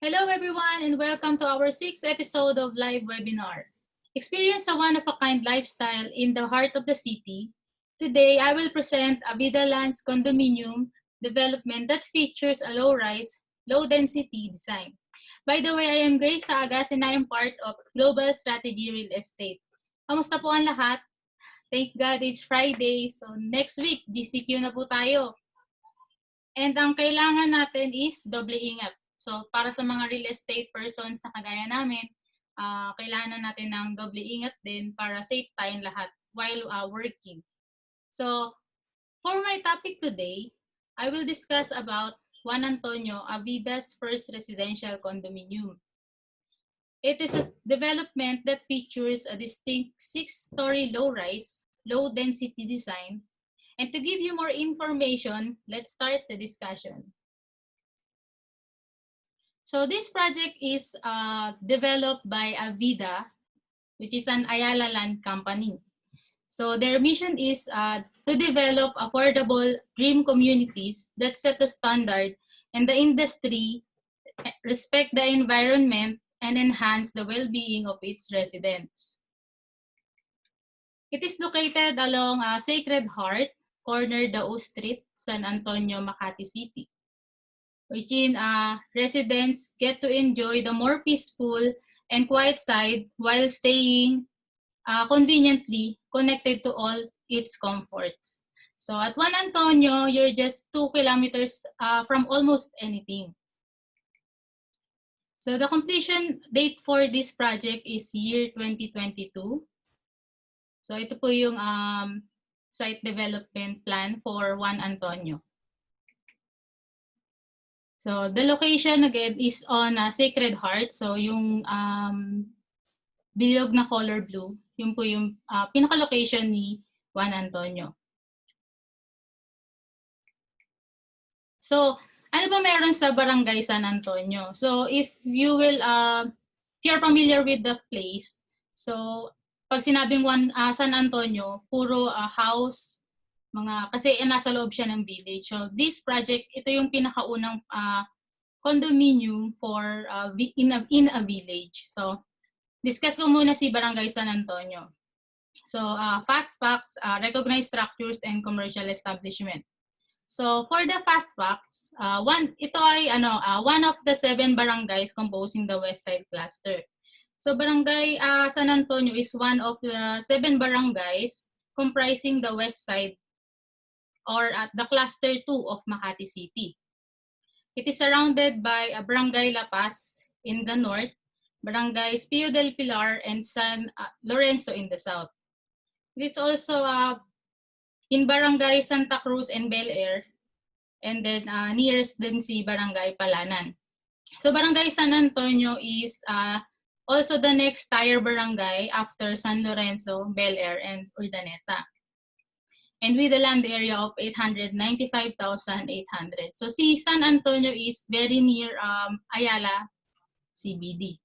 Hello everyone and welcome to our 6th episode of live webinar. Experience a one-of-a-kind lifestyle in the heart of the city. Today, I will present Avida Land's condominium development that features a low-rise, low-density design. By the way, I am Grace Sagas and I am part of Global Strategy Real Estate. Kamusta po ang lahat? Thank God it's Friday. So next week, GCQ na po tayo. And ang kailangan natin is doble ingat. So, para sa mga real estate persons na kagaya namin, kailangan natin ng doble ingat din para safe tayong lahat while working. So, for my topic today, I will discuss about Juan Antonio, Avida's first residential condominium. It is a development that features a distinct 6-story low-rise, low-density design. And to give you more information, let's start the discussion. So this project is developed by Avida, which is an Ayala land company. So their mission is to develop affordable dream communities that set the standard and the industry, respect the environment, and enhance the well-being of its residents. It is located along Sacred Heart, corner Dao Street, San Antonio, Makati City, which residents get to enjoy the more peaceful and quiet side while staying conveniently connected to all its comforts. So at Juan Antonio, you're just 2 kilometers from almost anything. So the completion date for this project is year 2022. So ito po yung site development plan for Juan Antonio. So the location again is on Sacred Heart. So yung bilog na color blue, yun po yung pinaka-location ni Juan Antonio. So ano ba meron sa Barangay San Antonio? So if you're familiar with the place, so pag sinabing San Antonio, puro house, kasi nasa loob siya ng village. So this project, ito yung pinakaunang condominium for in a village. So discuss ko muna si Barangay San Antonio. So fast facts, recognized structures and commercial establishment. So for the fast facts, ito ay one of the 7 barangays composing the West Side cluster. So Barangay San Antonio is one of the 7 barangays comprising the West Side or at the cluster 2 of Makati City. It is surrounded by Barangay La Paz in the north, Barangay Pio del Pilar, and San Lorenzo in the south. It is also in Barangay Santa Cruz and Bel Air, and then nearest din si Barangay Palanan. So Barangay San Antonio is also the next tier barangay after San Lorenzo, Bel Air, and Urdaneta. And with a land area of 895,800. So si San Antonio is very near Ayala CBD.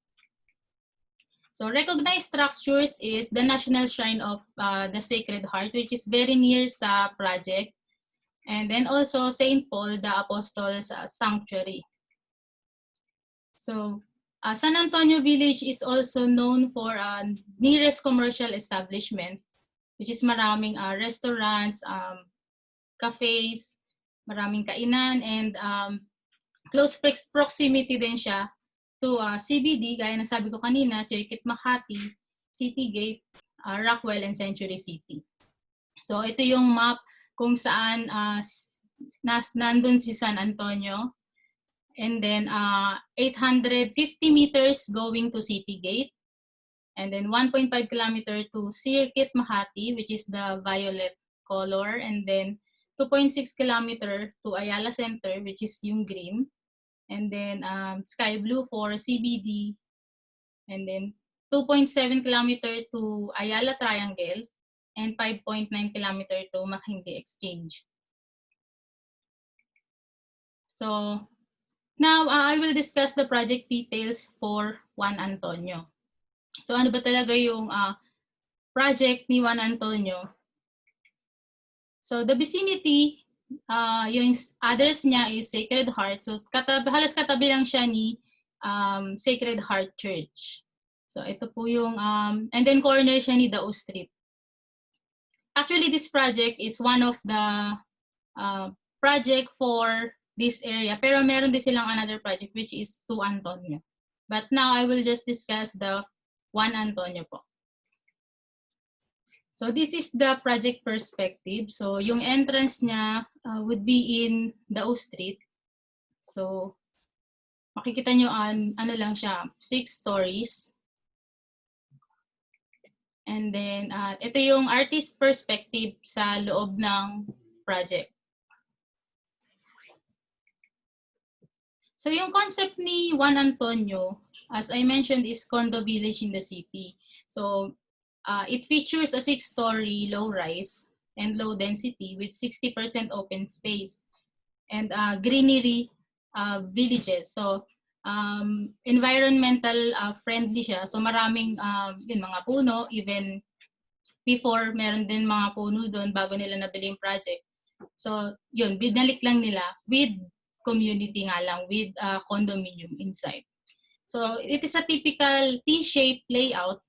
So recognized structures is the National Shrine of the Sacred Heart, which is very near sa project. And then also St. Paul the Apostles Sanctuary. So San Antonio Village is also known for nearest commercial establishment, which is maraming restaurants, cafes, maraming kainan, and close proximity din siya to CBD, gaya na sabi ko kanina, Circuit Makati, City Gate, Rockwell, and Century City. So ito yung map kung saan nandun si San Antonio. And then 850 meters going to City Gate. And then 1.5 kilometer to Circuit Makati, which is the violet color. And then 2.6 kilometer to Ayala Center, which is yung green. And then sky blue for CBD. And then 2.7 kilometer to Ayala Triangle. And 5.9 kilometer to Makindi Exchange. So now I will discuss the project details for Juan Antonio. So ano ba talaga yung project ni Juan Antonio? So the vicinity, yung address niya is Sacred Heart. So halos katabi lang siya ni Sacred Heart Church. So ito po yung, and then corner siya ni Dao Street. Actually, this project is one of the project for this area. Pero meron din silang another project which is 2 Antonio. But now I will just discuss the 1 Antonio po. So this is the project perspective. So yung entrance niya would be in Dao Street. So makikita nyo ano lang siya, 6 stories. And then ito yung artist perspective sa loob ng project. So yung concept ni Juan Antonio, as I mentioned, is condo-village in the city. So it features a 6-story low-rise and low-density with 60% open space and greenery villages. So environmental friendly siya. So maraming yun, mga puno, even before meron din mga puno doon bago nila nabili yung project. So yun, binalik lang nila with community nga lang, with condominium inside. So it is a typical T-shaped layout.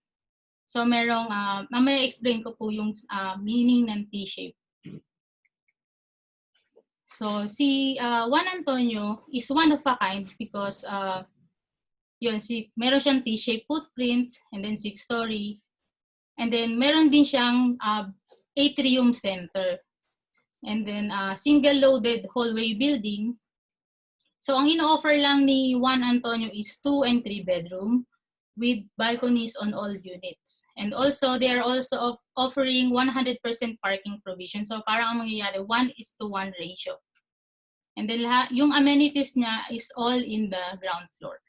So merong, mamaya explain ko po yung meaning ng T-shape. So si Juan Antonio is one of a kind because yun, meron siyang T-shaped footprint and then 6-story. And then meron din siyang atrium center. And then single loaded hallway building. So ang ino-offer lang ni Juan Antonio is 2 and 3 bedroom with balconies on all units. And also, they are also offering 100% parking provision. So parang ang mangyayari, 1:1 ratio. And then yung amenities niya is all in the ground floor.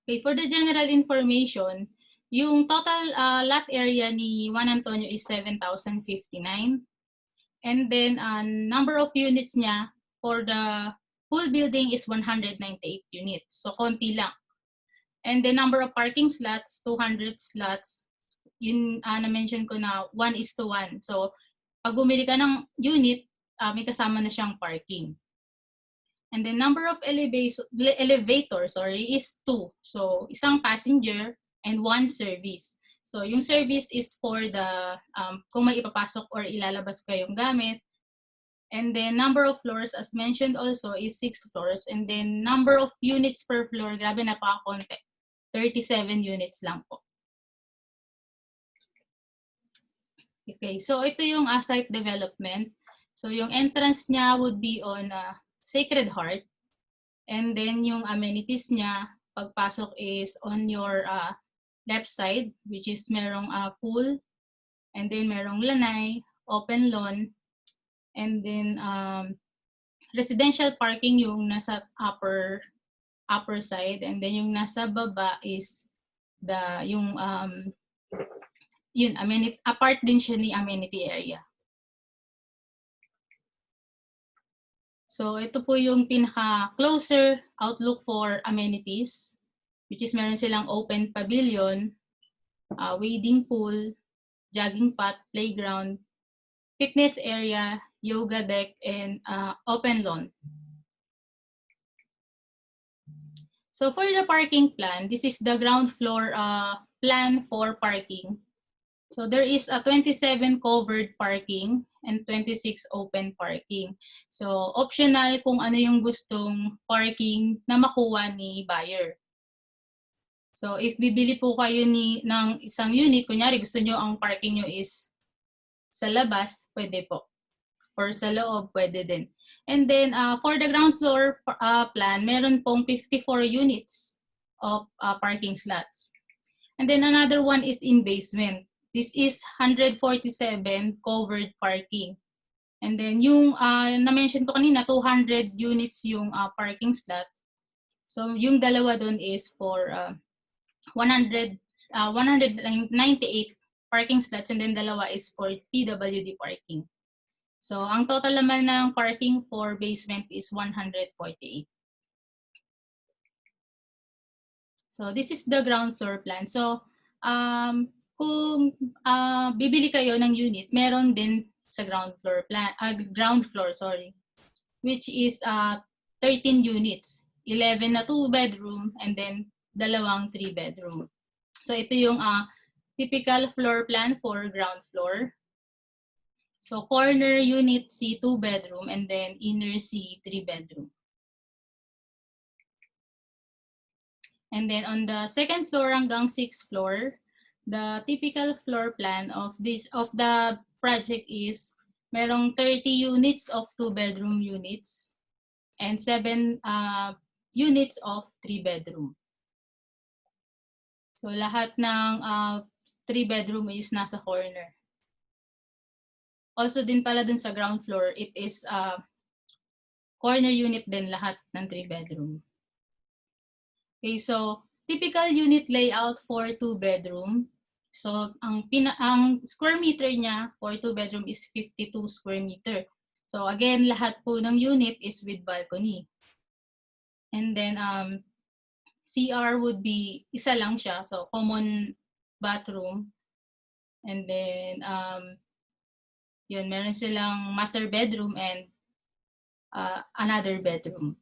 Okay, for the general information, yung total lot area ni Juan Antonio is 7,059. And then number of units niya for the full building is 198 units. So konti lang. And the number of parking slots, 200 slots. Yun na-mention ko na 1:1. So pag bumili ka ng unit, may kasama na siyang parking. And the number of elevator is 2. So isang passenger and 1 service. So yung service is for the kung may ipapasok or ilalabas kayong gamit. And then number of floors as mentioned also is 6 floors. And then number of units per floor, grabe napakakonti. 37 units lang po. Okay, so ito yung site development. So yung entrance niya would be on Sacred Heart. And then yung amenities niya, pagpasok is on your left side, which is merong pool, and then merong lanay, open lawn, and then residential parking yung nasa upper side, and then yung nasa baba is yung amenity, apart din siya ni amenity area. So ito po yung pinaka-closer outlook for amenities, which is meron silang open pavilion, wading pool, jogging path, playground, fitness area, yoga deck, and open lawn. So for the parking plan, this is the ground floor plan for parking. So there is a 27 covered parking and 26 open parking. So optional kung ano yung gustong parking na makuha ni buyer. So if bibili po kayo ng isang unit, kunyari gusto nyo ang parking nyo is sa labas, pwede po. Or sa loob, pwede din. And then for the ground floor plan, meron pong 54 units of parking slots. And then another one is in basement. This is 147 covered parking. And then yung na-mention ko kanina, 200 units yung parking slot. So yung dalawa doon is for 198 parking slots, and then dalawa is for PWD parking. So ang total naman ng parking for basement is 148. So this is the ground floor plan. So kung bibili kayo ng unit, meron din sa ground floor, which is 13 units. 11 na 2-bedroom, and then dalawang 3-bedroom. So ito yung typical floor plan for ground floor. So corner unit C 2-bedroom, and then inner C 3-bedroom. And then on the second floor hanggang 6th floor, the typical floor plan of the project is merong 30 units of 2-bedroom units and 7 units of 3-bedroom. So lahat ng 3-bedroom is nasa corner. Also din pala dun sa ground floor, it is corner unit din lahat ng 3-bedroom. Okay, so typical unit layout for 2-bedroom. So ang square meter niya for 2-bedroom is 52 square meter. So again, lahat po ng unit is with balcony. And then CR would be isa lang siya, so common bathroom. And then yun, meron silang master bedroom and another bedroom.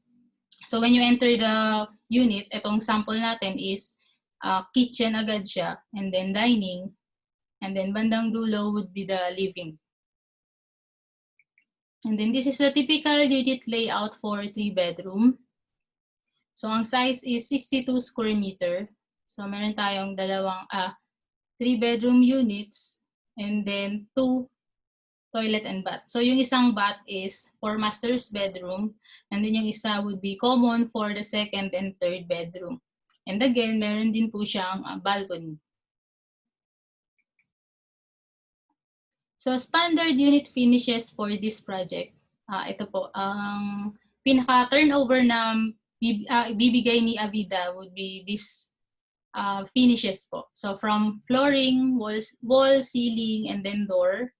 So when you enter the unit, itong sample natin is kitchen agad siya, and then dining, and then bandang dulo would be the living. And then this is the typical unit layout for 3-bedroom. So ang size is 62 square meter. So meron tayong dalawang 3-bedroom units, and then 2 toilet and bath. So yung isang bath is for master's bedroom, and then yung isa would be common for the 2nd and 3rd bedroom. And again, meron din po siyang balcony. So standard unit finishes for this project. Ito po, ang pinaka-turnover na bibigay ni Avida would be this finishes po. So from flooring, wall, ceiling, and then door.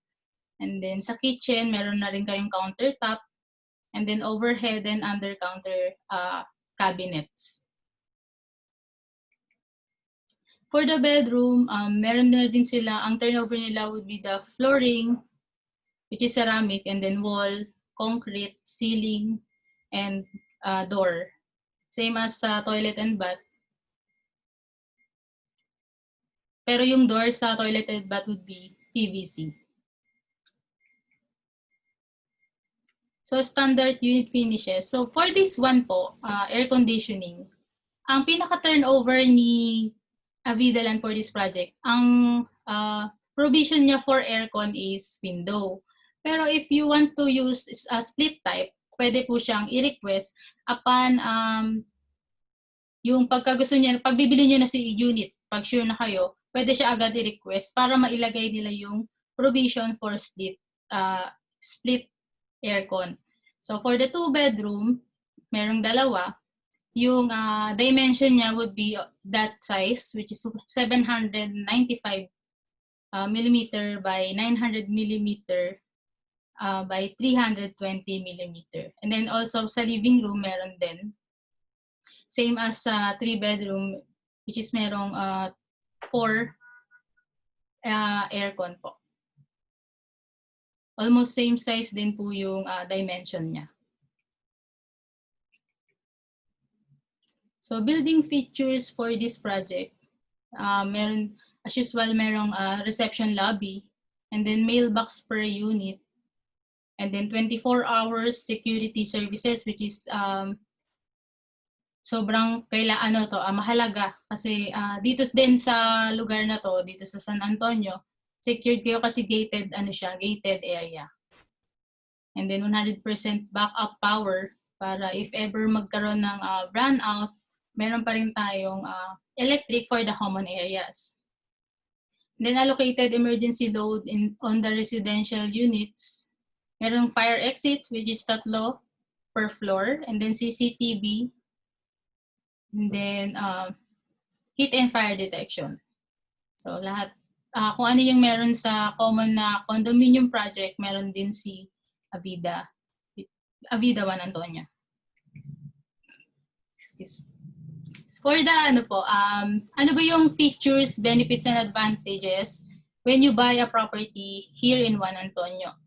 And then sa kitchen, meron na rin kayong countertop, and then overhead and under counter cabinets. For the bedroom, meron na din sila, ang turnover nila would be the flooring, which is ceramic, and then wall, concrete, ceiling, and door. Same as sa toilet and bath. Pero yung door sa toilet and bath would be PVC. So standard unit finishes. So for this one po, air conditioning, ang pinaka-turnover ni Avida Land for this project, ang provision niya for aircon is window. Pero if you want to use a split type, pwede po siyang i-request upon yung pagkagusto niya, pagbibili niyo na si unit, pag sure na kayo, pwede siya agad i-request para mailagay nila yung provision for split aircon. So for the 2-bedroom, merong dalawa. Yung dimension niya would be that size, which is 795 millimeter by 900 millimeter by 320 millimeter. And then also sa living room, meron din. Same as sa 3-bedroom, which is merong 4 aircon po. Almost same size din po yung dimension niya. So building features for this project, meron, as usual, merong reception lobby, and then mailbox per unit, and then 24 hours security services, which is sobrang mahalaga kasi dito din sa lugar na to, dito sa San Antonio, secured kayo kasi gated area. And then 100% backup power para if ever magkaroon ng brownout, meron pa rin tayong electric for the common areas. And then allocated emergency load on the residential units. Merong fire exit, which is 3 per floor, and then CCTV, and then heat and fire detection. So lahat, kung ano yung meron sa common na condominium project, meron din si Avida 1 Antonia. Excuse me. For the ano ba yung features, benefits, and advantages when you buy a property here in 1 Antonio?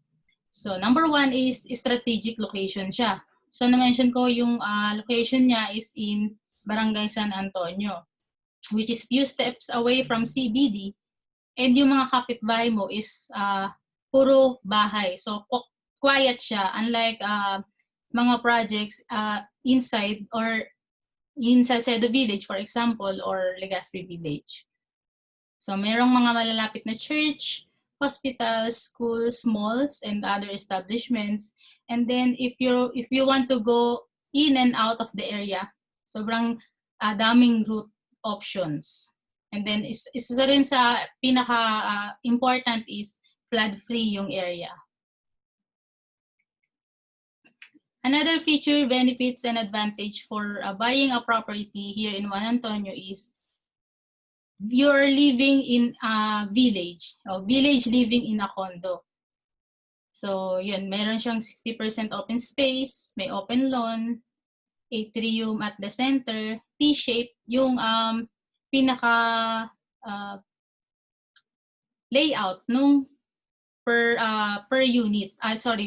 So number 1 is strategic location siya. So na-mention ko yung location niya is in Barangay San Antonio, which is few steps away from CBD. And yung mga kapitbahay mo is puro bahay. So quiet siya, unlike mga projects inside the village, for example, or Legazpi Village. So merong mga malalapit na church, hospitals, schools, malls, and other establishments. And then if you want to go in and out of the area, sobrang daming route options. And then isa rin sa pinaka important is flood-free yung area. Another feature, benefits, and advantage for buying a property here in Juan Antonio is you're living in a village, or village living in a condo. So, yun, meron siyang 60% open space, may open lawn, atrium at the center, T-shape, yung pinaka layout nung per unit,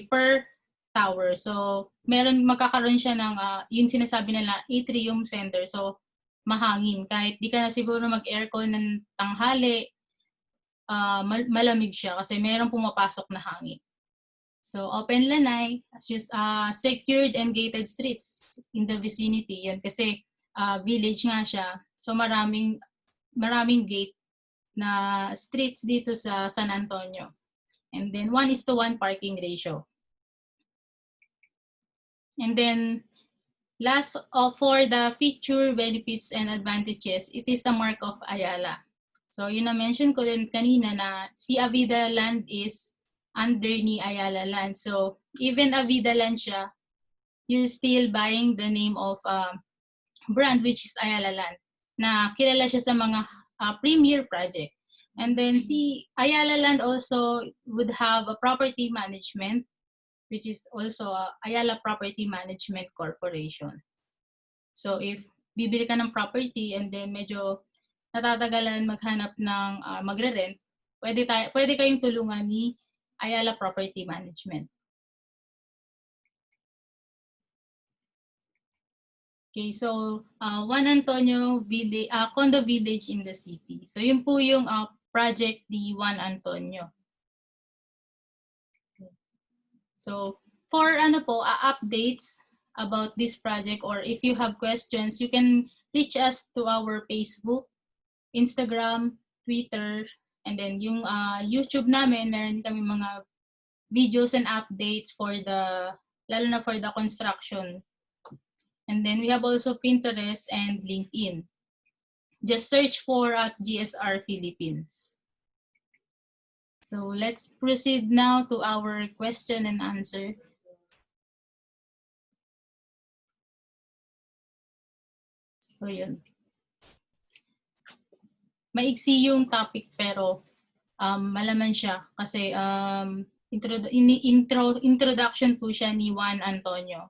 per tower. So, magkakaroon siya ng yung sinasabi nila atrium center. So, mahangin. Kahit di ka na siguro mag-aircon ng tanghali, malamig siya kasi merong pumapasok na hangin. So, open lanay, secured and gated streets in the vicinity. Yan kasi village nga siya. So, maraming gate na streets dito sa San Antonio. And then 1:1 parking ratio. And then last, for the feature, benefits, and advantages, it is a mark of Ayala. So yun na-mention ko din kanina na si Avida land is under ni Ayala land. So even Avida land siya, you're still buying the name of brand which is Ayala land, na kilala siya sa mga premier project. And then si Ayala land also would have a property management, which is also Ayala Property Management Corporation. So if bibili ka ng property and then medyo natatagalan maghanap ng magre-rent, pwede kayong tulungan ni Ayala Property Management. Okay, so Juan Antonio Village, Condo-village in the city. So yun po yung project ni Juan Antonio. So for updates about this project, or if you have questions, you can reach us to our Facebook, Instagram, Twitter, and then yung YouTube namin, meron kami mga videos and updates lalo na for the construction. And then we have also Pinterest and LinkedIn. Just search for GSR Philippines. So let's proceed now to our question and answer. So yun. Maiksi yung topic pero malaman siya kasi introduction po siya ni Juan Antonio.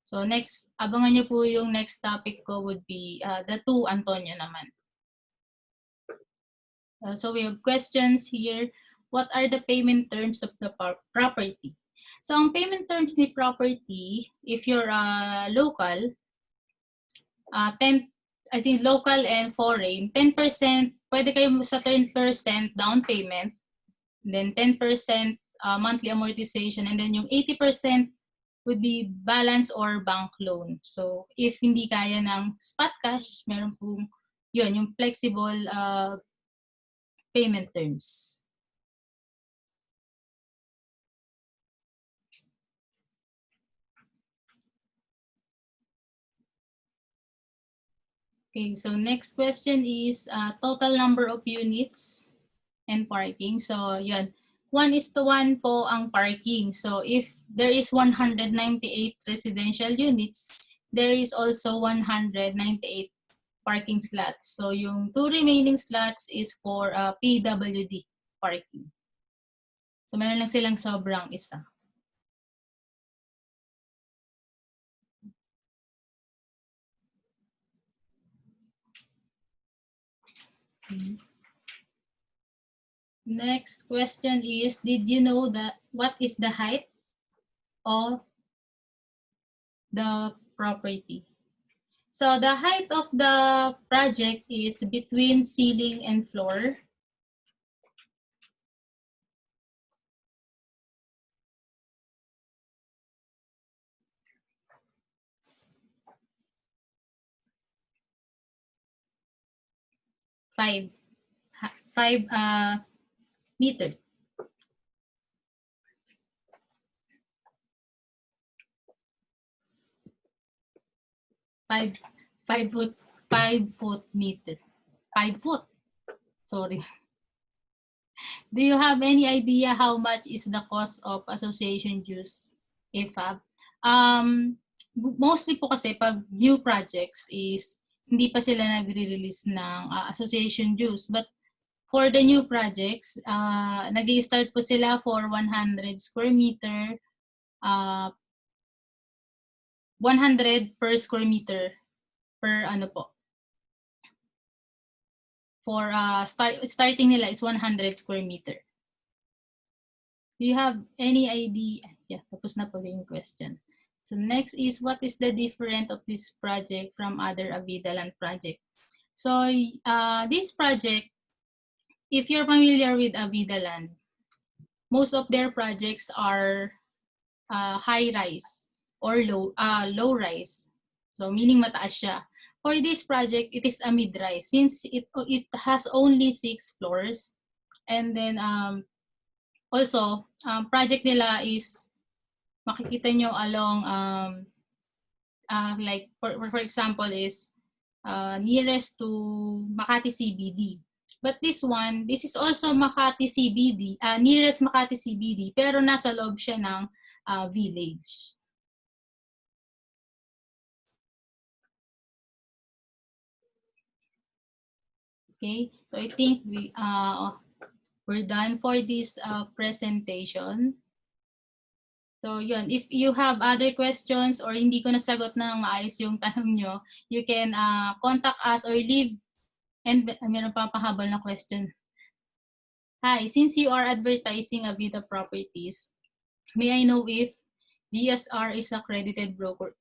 So next, abangan niyo po yung next topic ko would be the two Antonio naman. So we have questions here. What are the payment terms of the property? So ang payment terms ni property, if you're local, I think local and foreign, 10%, pwede kayo sa 10% down payment, then 10% monthly amortization, and then yung 80% would be balance or bank loan. So if hindi kaya ng spot cash, meron pong yun, yung flexible payment terms. Okay, so next question is total number of units and parking. So yun, 1:1 po ang parking. So if there is 198 residential units, there is also 198 parking slots. So yung 2 remaining slots is for PWD parking. So meron lang silang sobrang isa. Next question is, did you know that what is the height of the property. So the height of the project is between ceiling and floor. Five meter. 5 foot 5 foot meter. 5 foot. Sorry. Do you have any idea how much is the cost of association dues, IFAB? Mostly po kasi pag new projects is hindi pa sila nagre-release ng association dues. But for the new projects, nag-i-start po sila for 100 square meter, 100 per square meter per ano po. For starting nila is 100 square meter. Do you have any idea? Yeah, tapos na po yung question. So next is, what is the difference of this project from other Avida land project? So this project, if you're familiar with Avida land, most of their projects are high rise or low rise. So meaning mataas siya. For this project, it is a mid-rise since it has only 6 floors. And then also, project nila is, makikita nyo along, like for example is nearest to Makati CBD. But this is also Makati CBD, nearest Makati CBD, pero nasa loob siya ng village. Okay, so I think we're done for this presentation. So yun, if you have other questions or hindi ko nasagot ng maayos yung tanong nyo, you can contact us or leave. And meron pa pahabol na question. Hi, since you are advertising Avida properties, may I know if GSR is accredited broker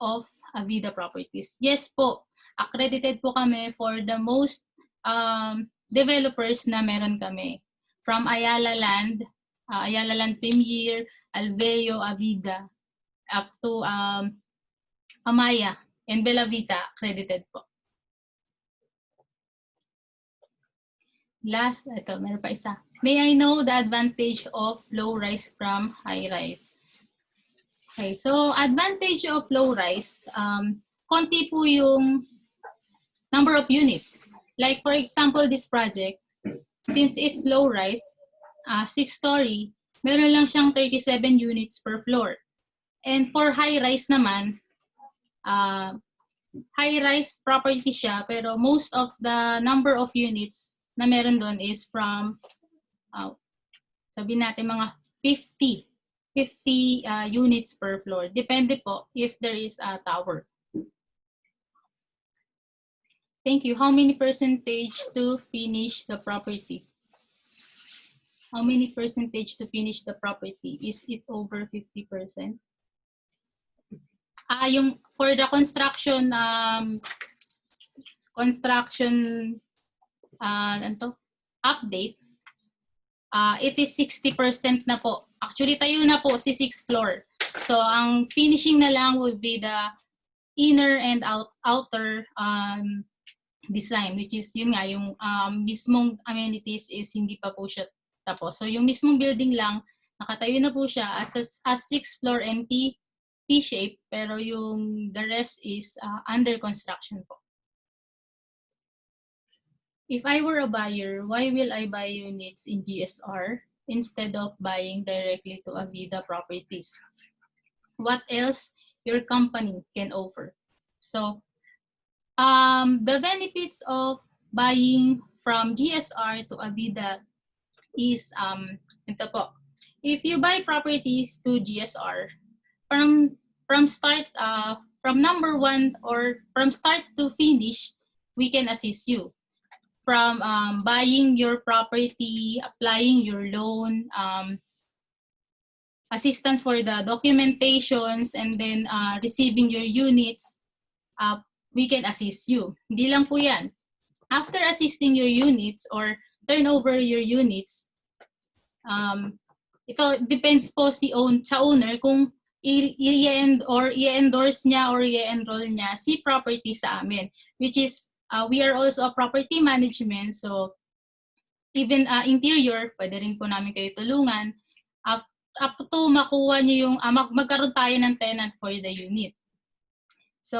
of Avida properties? Yes po, accredited po kami for the most developers na meron kami. From Ayala Land Premier, Alveo, Avida, up to Amaya and Bella Vita, accredited po. Last, ito, meron pa isa. May I know the advantage of low rise from high rise? Okay, so advantage of low rise, konti po yung number of units. Like for example, this project, since it's low rise, 6-story, meron lang siyang 37 units per floor. And for high rise naman, high rise property siya, pero most of the number of units na meron doon is from, sabi natin mga 50 units per floor. Depende po if there is a tower. Thank you. How many percentage to finish the property? How many percentage to finish the property? Is it over 50%? Yung for the construction update, it is 60% na po. Actually, tayo na po si 6th floor. So, ang finishing na lang would be the inner and outer design, which is yun nga, yung mismong amenities is hindi pa po siya tapos. So, yung mismong building lang, nakatayo na po siya as 6th floor and T-shape, pero yung the rest is under construction po. If I were a buyer, why will I buy units in GSR instead of buying directly to Avida properties? What else your company can offer? So, the benefits of buying from GSR to Avida is, ito po. If you buy property to GSR, from start, from number 1 or from start to finish, we can assist you. From buying your property, applying your loan, assistance for the documentations and then receiving your units, we can assist you. Hindi lang po yan. After assisting your units or turn over your units, ito depends po sa owner kung i-endorse niya or i-enroll niya si property sa amin, which is we are also a property management, so even interior, pwede rin po namin kayo tulungan up to makuha niyo yung magkaroon tayo ng tenant for the unit. So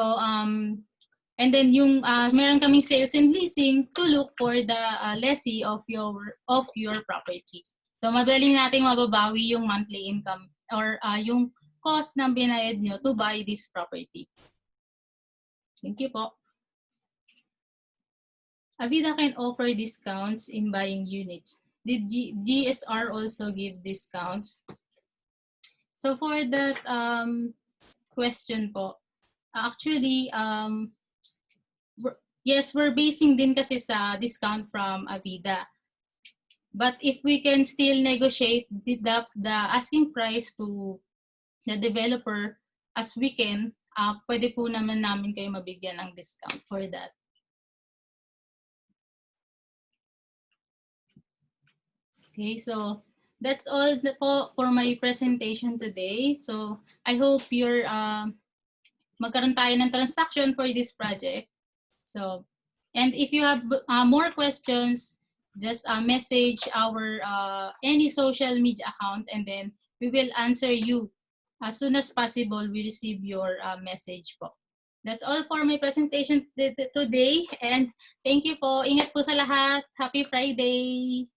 and then yung meron kaming sales and leasing to look for the lessee of your property. So madali nating mababawi yung monthly income or yung cost ng binayad nyo to buy this property. Thank you po. Avida can offer discounts in buying units. Did GSR also give discounts? So for that question po, actually, yes, we're basing din kasi sa discount from Avida. But if we can still negotiate the asking price to the developer as we can, pwede po naman namin kayo mabigyan ng discount for that. Okay, so that's all for my presentation today. So I hope you're magkaroon tayo ng transaction for this project. So, and if you have more questions, just message our any social media account, and then we will answer you as soon as possible. We receive your message po. That's all for my presentation today, and thank you po. Ingat po sa lahat. Happy Friday!